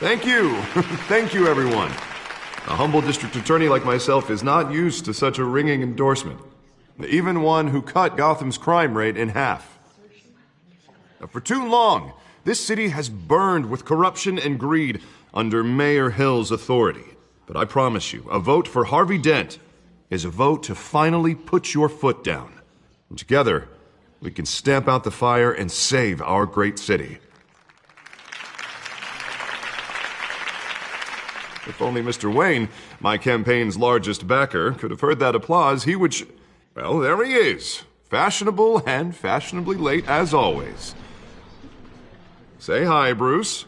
Thank you. Thank you, everyone. A humble district attorney like myself is not used to such a ringing endorsement. Even one who cut Gotham's crime rate in half. For too long, this city has burned with corruption and greed under Mayor Hill's authority. But I promise you, a vote for Harvey Dent is a vote to finally put your foot down. And together, we can stamp out the fire and save our great city. If only Mr. Wayne, my campaign's largest backer, could have heard that applause, he would well, there he is. Fashionable and fashionably late as always. Say hi, Bruce.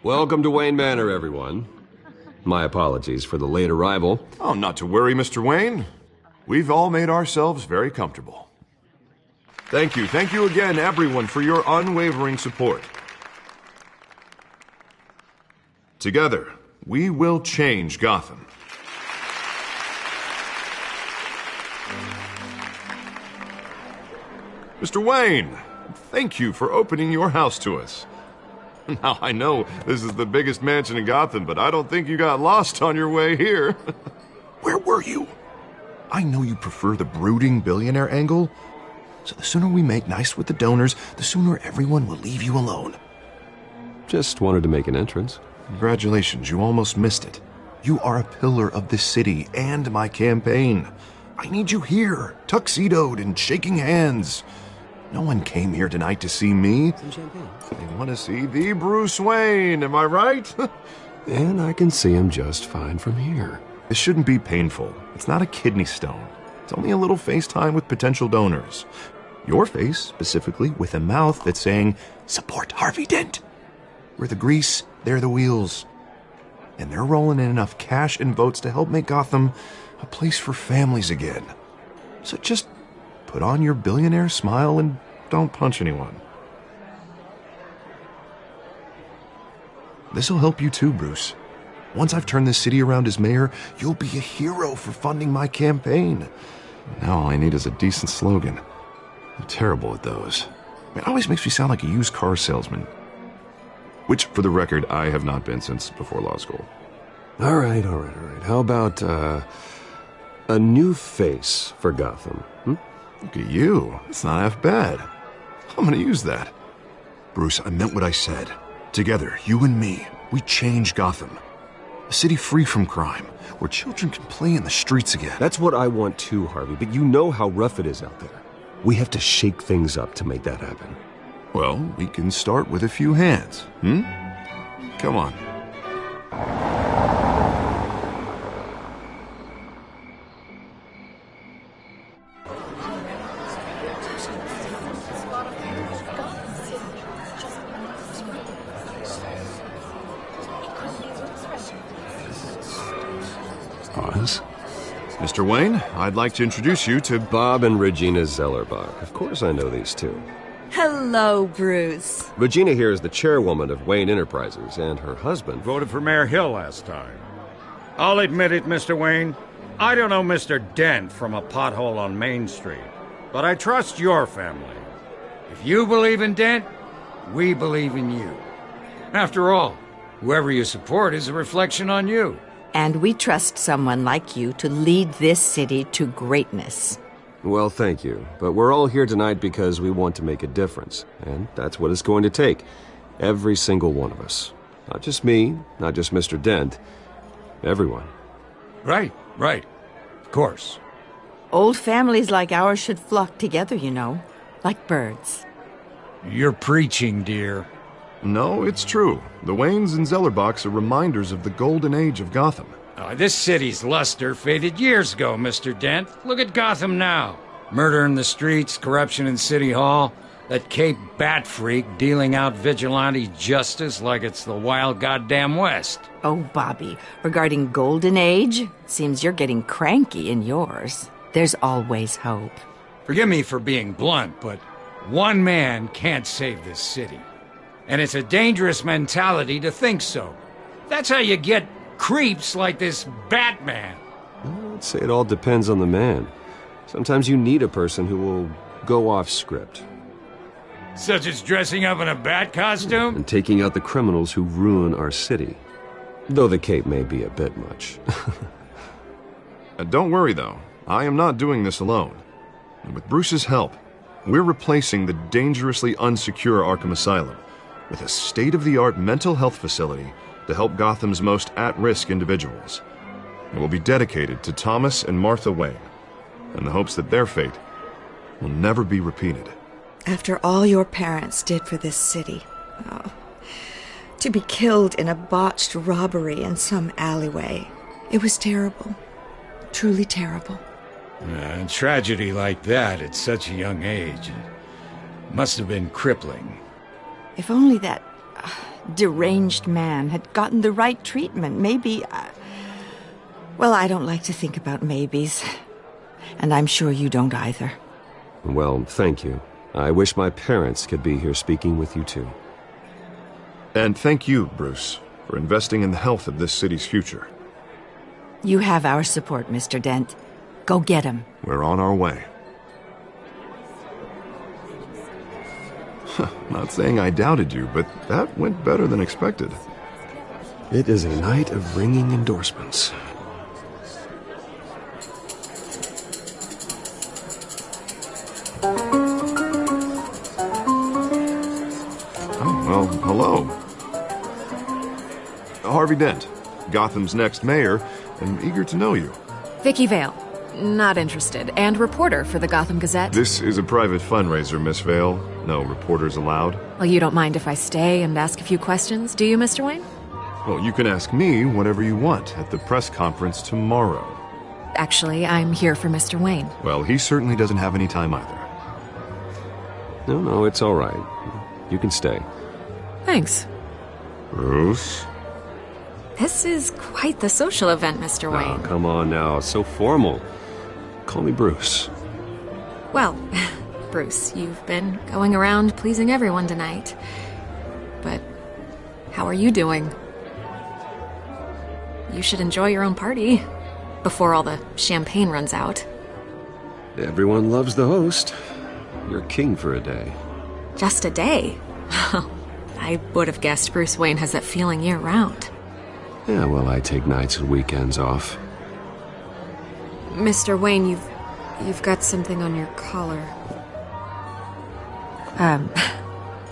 Welcome to Wayne Manor, everyone. My apologies for the late arrival. Oh, not to worry, Mr. Wayne. We've all made ourselves very comfortable. Thank you again, everyone, for your unwavering support. Together, we will change Gotham. Mr. Wayne, thank you for opening your house to us. Now, I know this is the biggest mansion in Gotham, but I don't think you got lost on your way here. Where were you? I know you prefer the brooding billionaire angle, so the sooner we make nice with the donors, the sooner everyone will leave you alone. Just wanted to make an entrance. Congratulations, you almost missed it. You are a pillar of this city and my campaign. I need you here, tuxedoed and shaking hands. No one came here tonight to see me. Some champagne. They want to see the Bruce Wayne, am I right? And I can see him just fine from here. This shouldn't be painful. It's not a kidney stone. It's only a little FaceTime with potential donors. Your face, specifically, with a mouth that's saying, support Harvey Dent. We're the grease, they're the wheels. And they're rolling in enough cash and votes to help make Gotham a place for families again. So just put on your billionaire smile and don't punch anyone. This'll help you too, Bruce. Once I've turned this city around as mayor, you'll be a hero for funding my campaign. Now all I need is a decent slogan. I'm terrible at those. It always makes me sound like a used car salesman. Which, for the record, I have not been since before law school. All right. How about, a new face for Gotham? Look at you. It's not half bad. I'm gonna use that. Bruce, I meant what I said. Together, you and me, we change Gotham. A city free from crime, where children can play in the streets again. That's what I want too, Harvey, but you know how rough it is out there. We have to shake things up to make that happen. Well, we can start with a few hands, Come on. Pause. Mr. Wayne, I'd like to introduce you to Bob and Regina Zellerbach. Of course I know these two. Hello, Bruce. Regina here is the chairwoman of Wayne Enterprises, and her husband Voted for Mayor Hill last time. I'll admit it, Mr. Wayne. I don't know Mr. Dent from a pothole on Main Street, but I trust your family. If you believe in Dent, we believe in you. After all, whoever you support is a reflection on you. And we trust someone like you to lead this city to greatness. Well, thank you. But we're all here tonight because we want to make a difference. And that's what it's going to take. Every single one of us. Not just me, not just Mr. Dent. Everyone. Right. Of course. Old families like ours should flock together, you know, like birds. You're preaching, dear. No, it's true. The Waynes and Zellerbachs are reminders of the golden age of Gotham. This city's luster faded years ago, Mr. Dent. Look at Gotham now. Murder in the streets, corruption in City Hall, that Cape Bat freak dealing out vigilante justice like it's the wild goddamn West. Oh, Bobby, regarding Golden Age, seems you're getting cranky in yours. There's always hope. Forgive me for being blunt, but one man can't save this city. And it's a dangerous mentality to think so. That's how you get creeps like this Batman. I'd say it all depends on the man. Sometimes you need a person who will go off script Such as dressing up in a bat costume? and taking out the criminals who ruin our city. Though the cape may be a bit much. Don't worry, though. I am not doing this alone. And with Bruce's help, we're replacing the dangerously unsecure Arkham Asylum with a state-of-the-art mental health facility to help Gotham's most at-risk individuals. It will be dedicated to Thomas and Martha Wayne, in the hopes that their fate will never be repeated. After all your parents did for this city, to be killed in a botched robbery in some alleyway, it was terrible. Truly terrible. A tragedy like that at such a young age must have been crippling. If only that deranged man had gotten the right treatment, maybe... Well, I don't like to think about maybes. And I'm sure you don't either. Well, thank you. I wish my parents could be here speaking with you too. And thank you, Bruce, for investing in the health of this city's future. You have our support, Mr. Dent. Go get him. We're on our way. Not saying I doubted you, but that went better than expected. It is a night of ringing endorsements. Oh, well, hello. Harvey Dent, Gotham's next mayor, and eager to know you. Vicky Vale. Not interested. And reporter for the Gotham Gazette. This is a private fundraiser, Miss Vale. No reporters allowed. Well, you don't mind if I stay and ask a few questions, do you, Mr. Wayne? Well, you can ask me whatever you want at the press conference tomorrow. Actually, I'm here for Mr. Wayne. Well, he certainly doesn't have any time either. No, it's all right. You can stay. Thanks. Bruce? This is quite the social event, Mr. Oh, Wayne. come on now. It's so formal. Call me Bruce. Well, Bruce, you've been going around pleasing everyone tonight. But how are you doing? You should enjoy your own party before all the champagne runs out. Everyone loves the host. You're king for a day. Just a day? I would have guessed Bruce Wayne has that feeling year-round. Yeah, well, I take nights and weekends off. Mr. Wayne, you've got something on your collar.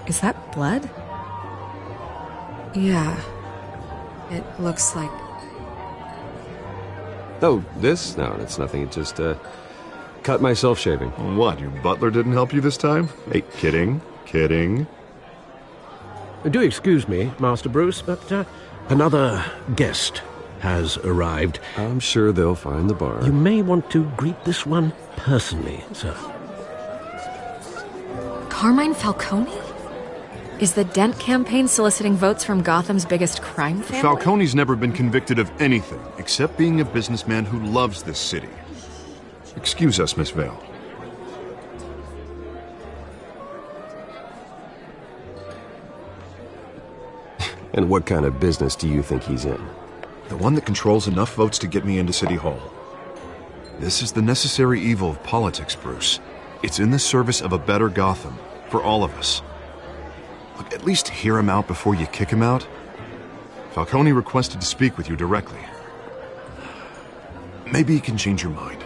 Is that blood? Yeah. It looks like... Oh, this? No, it's nothing. It just, cut myself shaving. What, your butler didn't help you this time? Hey, kidding. Do excuse me, Master Bruce, but another guest has arrived. I'm sure they'll find the bar. You may want to greet this one personally, sir. Carmine Falcone? Is the Dent campaign soliciting votes from Gotham's biggest crime family? Falcone's never been convicted of anything except being a businessman who loves this city. Excuse us, Miss Vale. And what kind of business do you think he's in? The one that controls enough votes to get me into City Hall. This is the necessary evil of politics, Bruce. It's in the service of a better Gotham, for all of us. Look, at least hear him out before you kick him out. Falcone requested to speak with you directly. Maybe he can change your mind.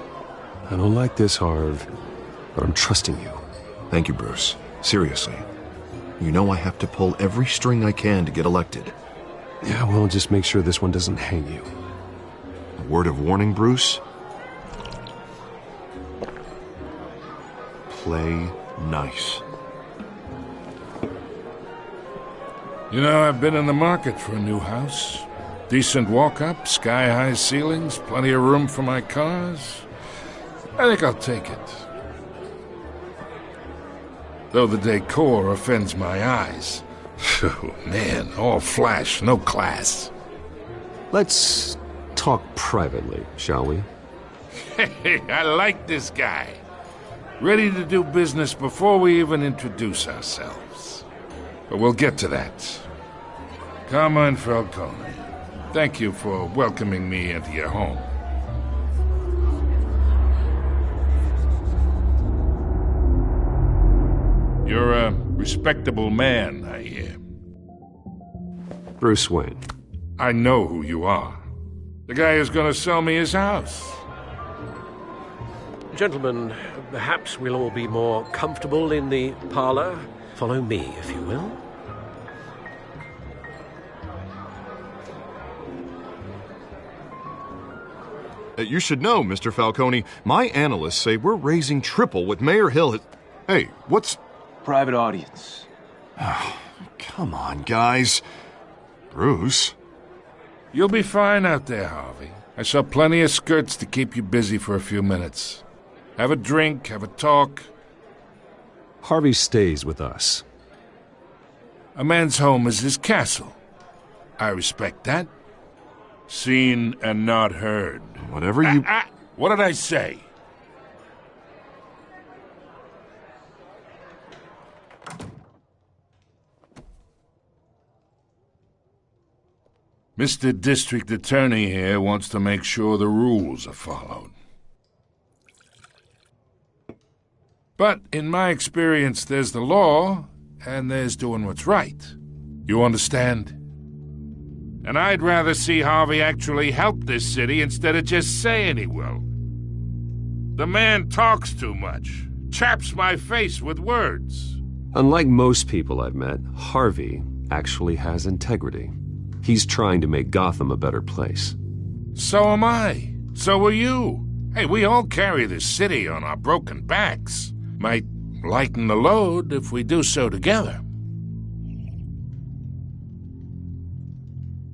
I don't like this, Harv, but I'm trusting you. Thank you, Bruce. Seriously. You know I have to pull every string I can to get elected. Yeah, well, just make sure this one doesn't hang you. A word of warning, Bruce? Play nice. You know, I've been in the market for a new house. Decent walk-up, sky-high ceilings, plenty of room for my cars. I think I'll take it. Though the decor offends my eyes. Oh, man, all flash, no class. Let's talk privately, shall we? Hey, I like this guy. Ready to do business before we even introduce ourselves. But we'll get to that. Carmine Falcone, thank you for welcoming me into your home. You're a respectable man, I hear. Bruce Wayne. I know who you are. The guy who's gonna sell me his house. Gentlemen, perhaps we'll all be more comfortable in the parlor. Follow me, if you will. You should know, Mr. Falcone, my analysts say we're raising triple what Mayor Hill has... Hey, what's... Private audience. Come on, guys. Bruce? You'll be fine out there, Harvey. I saw plenty of skirts to keep you busy for a few minutes. Have a drink, have a talk. Harvey stays with us. A man's home is his castle. I respect that. Seen and not heard. Whatever you... What did I say? Mr. District Attorney here wants to make sure the rules are followed. But in my experience, there's the law, and there's doing what's right. You understand? And I'd rather see Harvey actually help this city instead of just saying he will. The man talks too much, chaps my face with words. Unlike most people I've met, Harvey actually has integrity. He's trying to make Gotham a better place. So am I. So are you. Hey, we all carry this city on our broken backs. Might lighten the load if we do so together.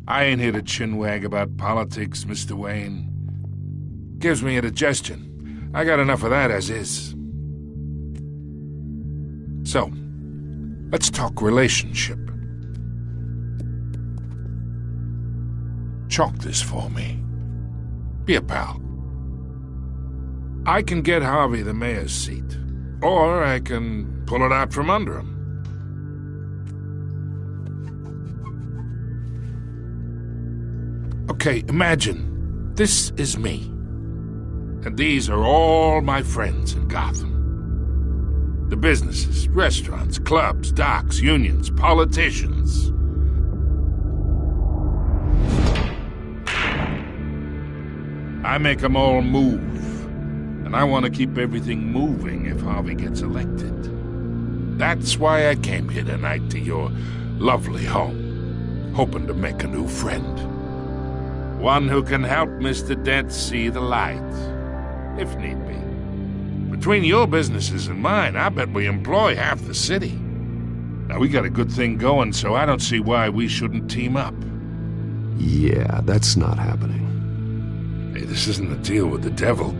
I ain't here to chinwag about politics, Mr. Wayne. Gives me indigestion. I got enough of that as is. So, let's talk relationship. Chalk this for me. Be a pal. I can get Harvey the mayor's seat, or I can pull it out from under him. Okay, imagine this is me, and these are all my friends in Gotham. The businesses, restaurants, clubs, docks, unions, politicians. I make them all move, and I want to keep everything moving if Harvey gets elected. That's why I came here tonight to your lovely home, hoping to make a new friend. One who can help Mr. Dent see the light, if need be. Between your businesses and mine, I bet we employ half the city. Now, we got a good thing going, so I don't see why we shouldn't team up. Yeah, that's not happening. Hey, this isn't a deal with the devil.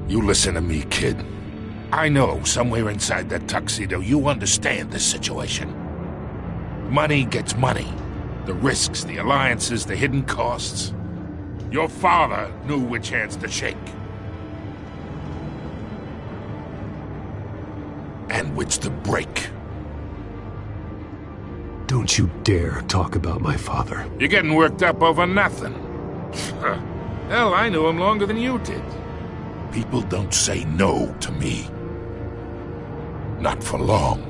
You listen to me, kid. I know somewhere inside that tuxedo you understand this situation. Money gets money. The risks, the alliances, the hidden costs. Your father knew which hands to shake. And which to break. Don't you dare talk about my father. You're getting worked up over nothing. Hell, I knew him longer than you did. People don't say no to me. Not for long.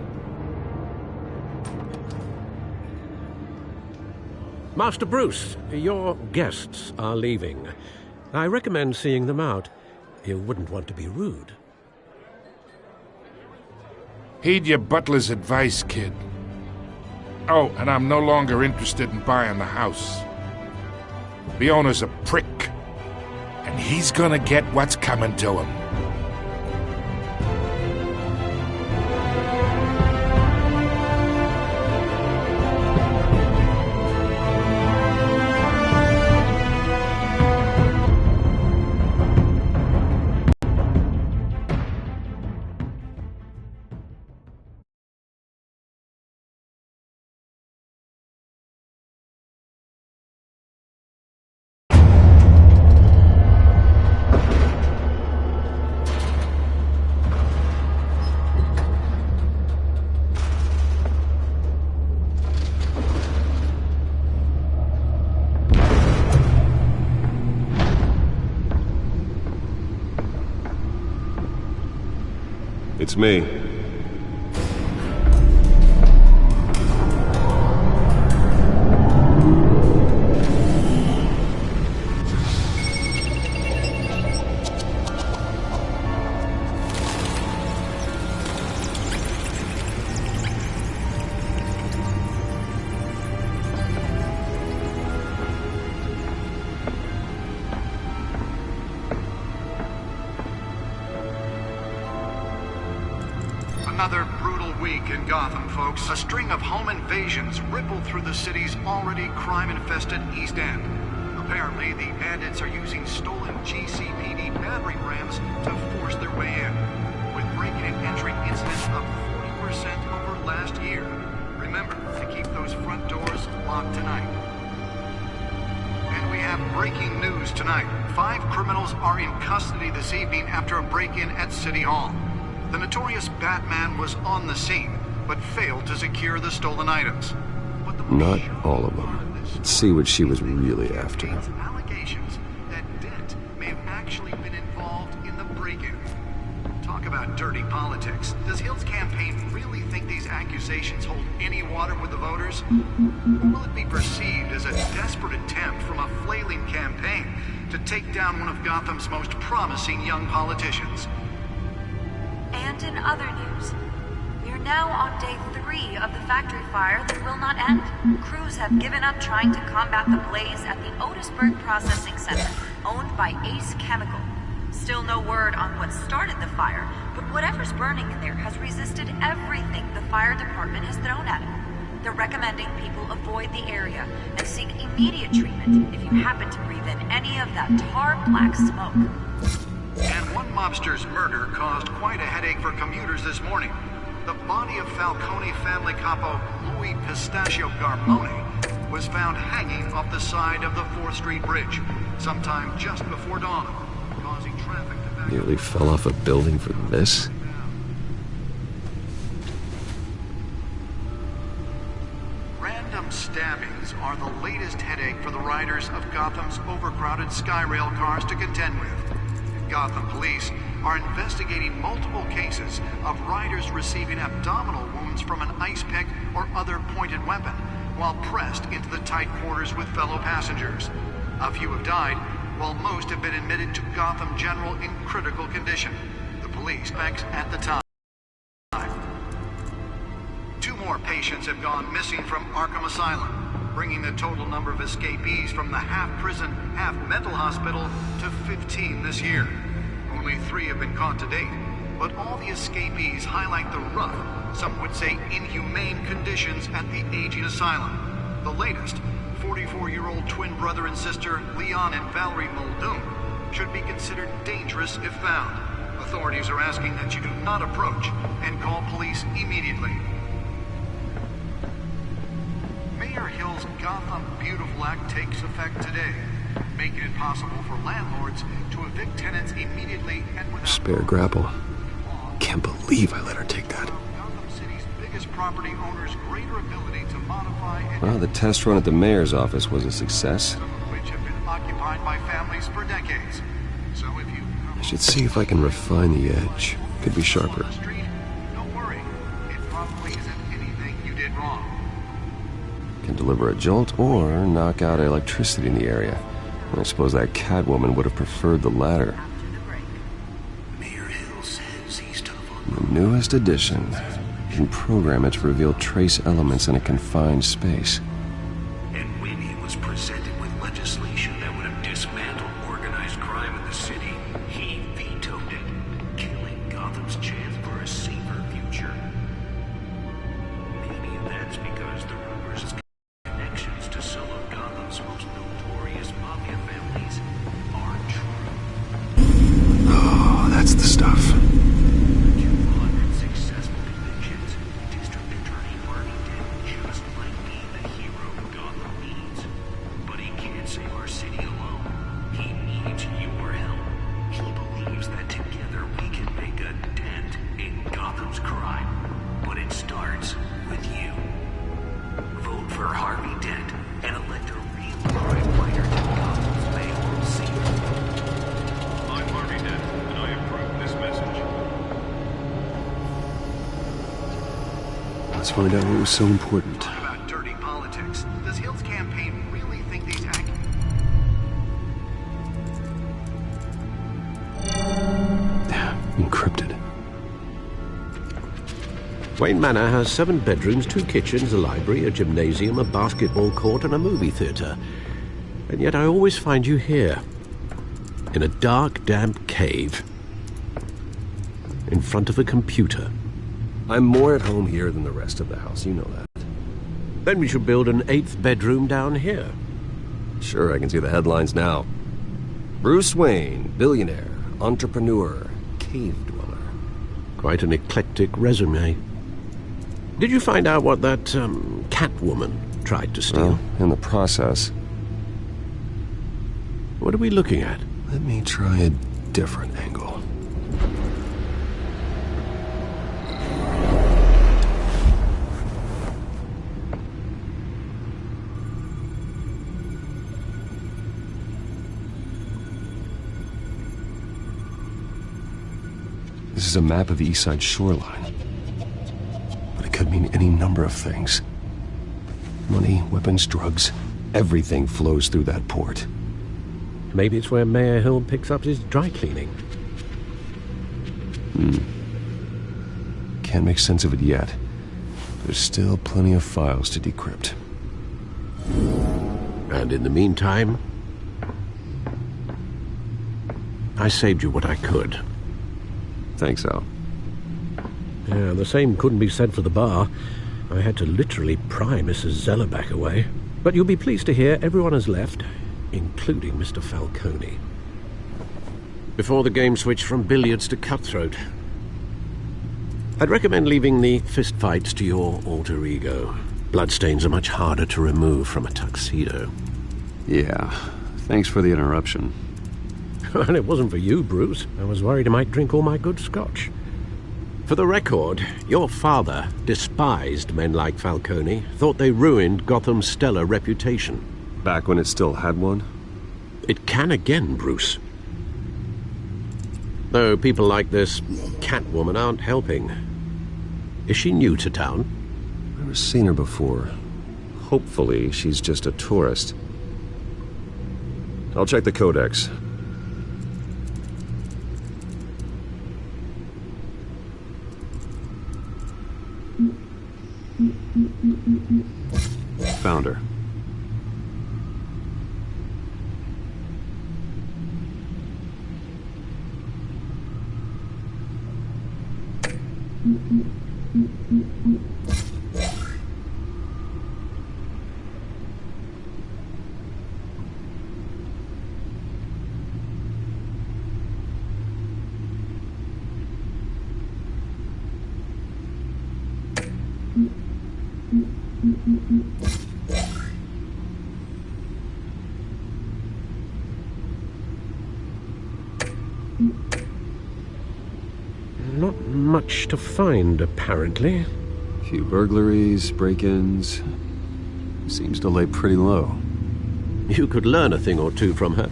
Master Bruce, your guests are leaving. I recommend seeing them out. You wouldn't want to be rude. Heed your butler's advice, kid. Oh, and I'm no longer interested in buying the house. The owner's a prick, and he's gonna get what's coming to him. Beats me. Another brutal week in Gotham, folks. A string of home invasions rippled through the city's already crime-infested East End. Apparently, the bandits are using stolen GCPD battering rams to force their way in, with break-in and entry incidents up 40% over last year. Remember to keep those front doors locked tonight. And we have breaking news tonight. 5 criminals are in custody this evening after a break-in at City Hall. The notorious Batman was on the scene, but failed to secure the stolen items. Not all of them. Let's see what she was really after. Allegations that Dent may have actually been involved in the break-in. Talk about dirty politics. Does Hill's campaign really think these accusations hold any water with the voters? Or will it be perceived as a desperate attempt from a flailing campaign to take down one of Gotham's most promising young politicians? And in other news, we are now on day 3 of the factory fire that will not end. Crews have given up trying to combat the blaze at the Otisburg Processing Center, owned by Ace Chemical. Still no word on what started the fire, but whatever's burning in there has resisted everything the fire department has thrown at it. They're recommending people avoid the area and seek immediate treatment if you happen to breathe in any of that tar-black smoke. And one mobster's murder caused quite a headache for commuters this morning. The body of Falcone family capo Louis Pistachio Garmone was found hanging off the side of the 4th Street Bridge sometime just before dawn, causing traffic to back up. Nearly fell off a building for this? Random stabbings are the latest headache for the riders of Gotham's overcrowded Skyrail cars to contend with. Gotham police are investigating multiple cases of riders receiving abdominal wounds from an ice pick or other pointed weapon while pressed into the tight quarters with fellow passengers. A few have died, while most have been admitted to Gotham General in critical condition. The police specs at the time. 2 more patients have gone missing from Arkham Asylum, bringing the total number of escapees from the half-prison, half-mental hospital to 15 this year. Only 3 have been caught to date, but all the escapees highlight the rough, some would say inhumane conditions at the aging asylum. The latest, 44-year-old twin brother and sister Leon and Valerie Muldoon, should be considered dangerous if found. Authorities are asking that you do not approach and call police immediately. Mayor Hill's Gotham Beautiful Act takes effect today, making it possible for landlords to evict tenants immediately and without Spare grapple. Can't believe I let her take that. Gotham City's biggest property owners' greater ability to modify and Well, the test run at the mayor's office was a success. some of which have been occupied by families for decades. So if you I should see if I can refine the edge. Could be sharper. on the street, don't worry. It probably isn't anything you did wrong. Can deliver a jolt or knock out electricity in the area. I suppose that Catwoman would have preferred the latter. Mayor Hill says he's tough on The newest addition. You can program it to reveal trace elements in a confined space. And when he was presented with legislation that would have dismantled organized crime in the city, he vetoed it, killing Gotham's chance for a safer future. Maybe that's because the rumors' connections to some of Gotham's most notorious mafia families aren't true. Oh, that's the stuff. 200 successful convictions. District Attorney Marty Dent just might be the hero Let's find out what was so important. Talk about dirty politics. Does Hill's campaign really think these Encrypted. Wayne Manor has 7 bedrooms, 2 kitchens, a library, a gymnasium, a basketball court, and a movie theatre. And yet I always find you here, in a dark, damp cave, in front of a computer. I'm more at home here than the rest of the house, you know that. Then we should build an 8th bedroom down here. Sure, I can see the headlines now. Bruce Wayne, billionaire, entrepreneur, cave dweller. Quite an eclectic resume. Did you find out what that, Catwoman tried to steal? Well, in the process. What are we looking at? Let me try a different angle. This is a map of the East Side shoreline. But it could mean any number of things. Money, weapons, drugs, everything flows through that port. Maybe it's where Mayor Hill picks up his dry cleaning. Can't make sense of it yet. There's still plenty of files to decrypt. And in the meantime, I saved you what I could. Thanks, Al. Yeah, the same couldn't be said for the bar. I had to literally pry Mrs. Zellerback away. But you'll be pleased to hear everyone has left, including Mr. Falcone. Before the game switched from billiards to cutthroat. I'd recommend leaving the fistfights to your alter ego. Bloodstains are much harder to remove from a tuxedo. Yeah, thanks for the interruption. And it wasn't for you, Bruce. I was worried I might drink all my good scotch. For the record, your father despised men like Falcone, thought they ruined Gotham's stellar reputation. Back when it still had one? It can again, Bruce. Though people like this Catwoman aren't helping. Is she new to town? Never seen her before. Hopefully, she's just a tourist. I'll check the codex. Found her. Not much to find, apparently. Few burglaries, break-ins. Seems to lay pretty low. You could learn a thing or two from her.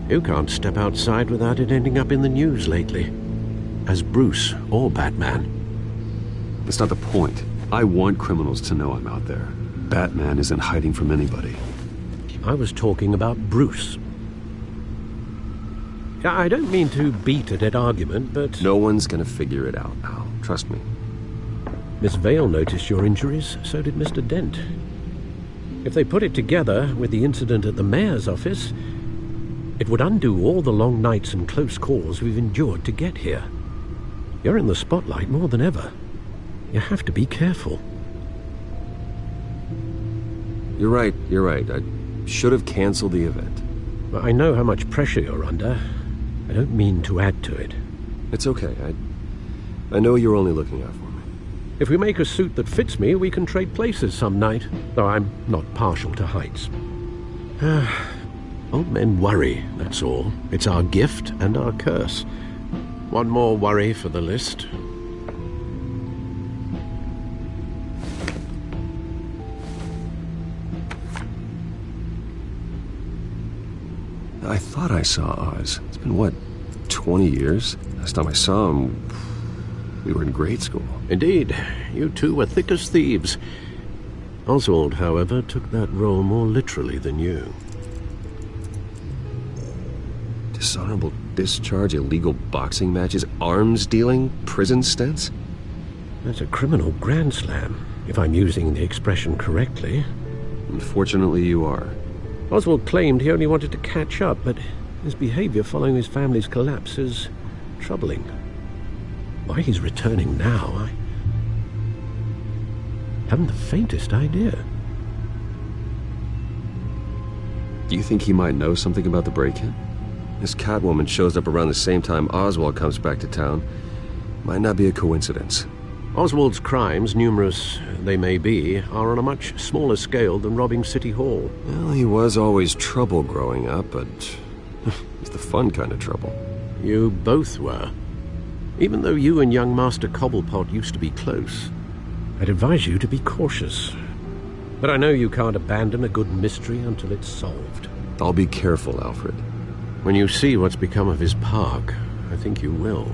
You can't step outside without it ending up in the news lately. As Bruce or Batman. That's not the point. I want criminals to know I'm out there. Batman isn't hiding from anybody. I was talking about Bruce. I don't mean to beat a dead argument, but... No one's gonna figure it out, Al. Trust me. Miss Vale noticed your injuries, so did Mr. Dent. If they put it together with the incident at the mayor's office, it would undo all the long nights and close calls we've endured to get here. You're in the spotlight more than ever. You have to be careful. You're right. I should have canceled the event. I know how much pressure you're under. I don't mean to add to it. It's okay. I know you're only looking out for me. If we make a suit that fits me, we can trade places some night, though I'm not partial to heights. Old men worry, that's all. It's our gift and our curse. One more worry for the list. I thought I saw Oz. It's been, what, 20 years? Last time I saw him, we were in grade school. Indeed, you two were thick as thieves. Oswald, however, took that role more literally than you. Dishonorable discharge, illegal boxing matches, arms dealing, prison stints? That's a criminal grand slam, if I'm using the expression correctly. Unfortunately, you are. Oswald claimed he only wanted to catch up, but his behavior following his family's collapse is troubling. Why he's returning now, I haven't the faintest idea. Do you think he might know something about the break-in? This Catwoman shows up around the same time Oswald comes back to town. Might not be a coincidence. Oswald's crimes, numerous they may be, are on a much smaller scale than robbing City Hall. Well, he was always trouble growing up, but it's the fun kind of trouble. You both were. Even though you and young Master Cobblepot used to be close, I'd advise you to be cautious. But I know you can't abandon a good mystery until it's solved. I'll be careful, Alfred. When you see what's become of his park, I think you will.